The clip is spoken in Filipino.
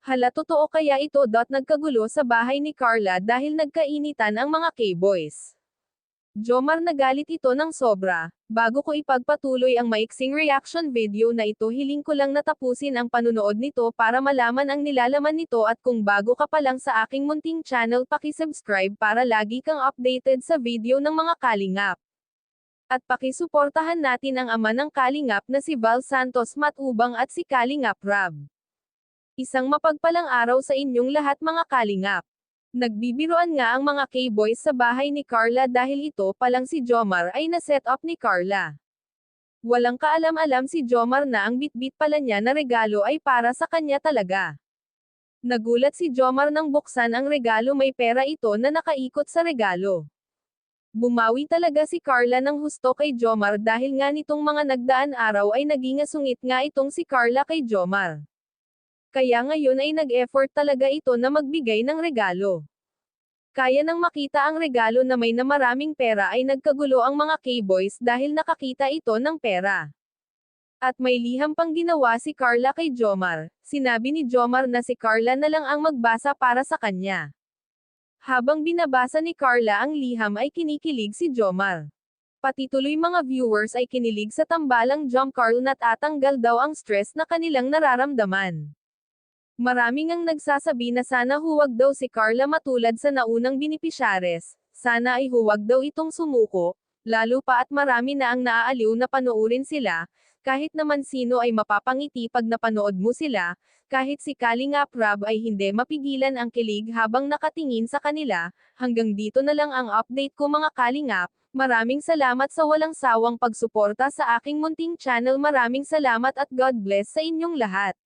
Hala, totoo kaya ito? Nagkagulo sa bahay ni Carla dahil nagkainitan ang mga K-boys. Jomar, nagalit ito ng sobra. Bago ko ipagpatuloy ang maiksing reaction video na ito, hiling ko lang natapusin ang panunood nito para malaman ang nilalaman nito, at kung bago ka pa lang sa aking munting channel, paki-subscribe para lagi kang updated sa video ng mga kalingap. At pakisuportahan natin ang ama ng kalingap na si Val Santos Matubang at si Kalingap Rab. Isang mapagpalang araw sa inyong lahat, mga kalingap. Nagbibiruan nga ang mga K-boys sa bahay ni Carla dahil ito palang si Jomar ay na-set up ni Carla. Walang kaalam-alam si Jomar na ang bitbit pala niya na regalo ay para sa kanya talaga. Nagulat si Jomar nang buksan ang regalo, may pera ito na nakaikot sa regalo. Bumawi talaga si Carla ng husto kay Jomar dahil nga nitong mga nagdaan araw ay naging sungit nga itong si Carla kay Jomar. Kaya ngayon ay nag-effort talaga ito na magbigay ng regalo. Kaya nang makita ang regalo na may na maraming pera ay nagkagulo ang mga K-boys dahil nakakita ito ng pera. At may liham pang ginawa si Carla kay Jomar. Sinabi ni Jomar na si Carla na lang ang magbasa para sa kanya. Habang binabasa ni Carla ang liham ay kinikilig si Jomar. Pati tuloy mga viewers ay kinilig sa tambalang Jomcar na tatanggal daw ang stress na kanilang nararamdaman. Maraming ang nagsasabi na sana huwag daw si Carla matulad sa naunang benepisyares, sana ay huwag daw itong sumuko, lalo pa at marami na ang naaaliw na panoorin sila, kahit naman sino ay mapapangiti pag napanood mo sila, kahit si Kalingap Rab ay hindi mapigilan ang kilig habang nakatingin sa kanila. Hanggang dito na lang ang update ko, mga kalingap. Maraming salamat sa walang sawang pagsuporta sa aking munting channel. Maraming salamat at God bless sa inyong lahat.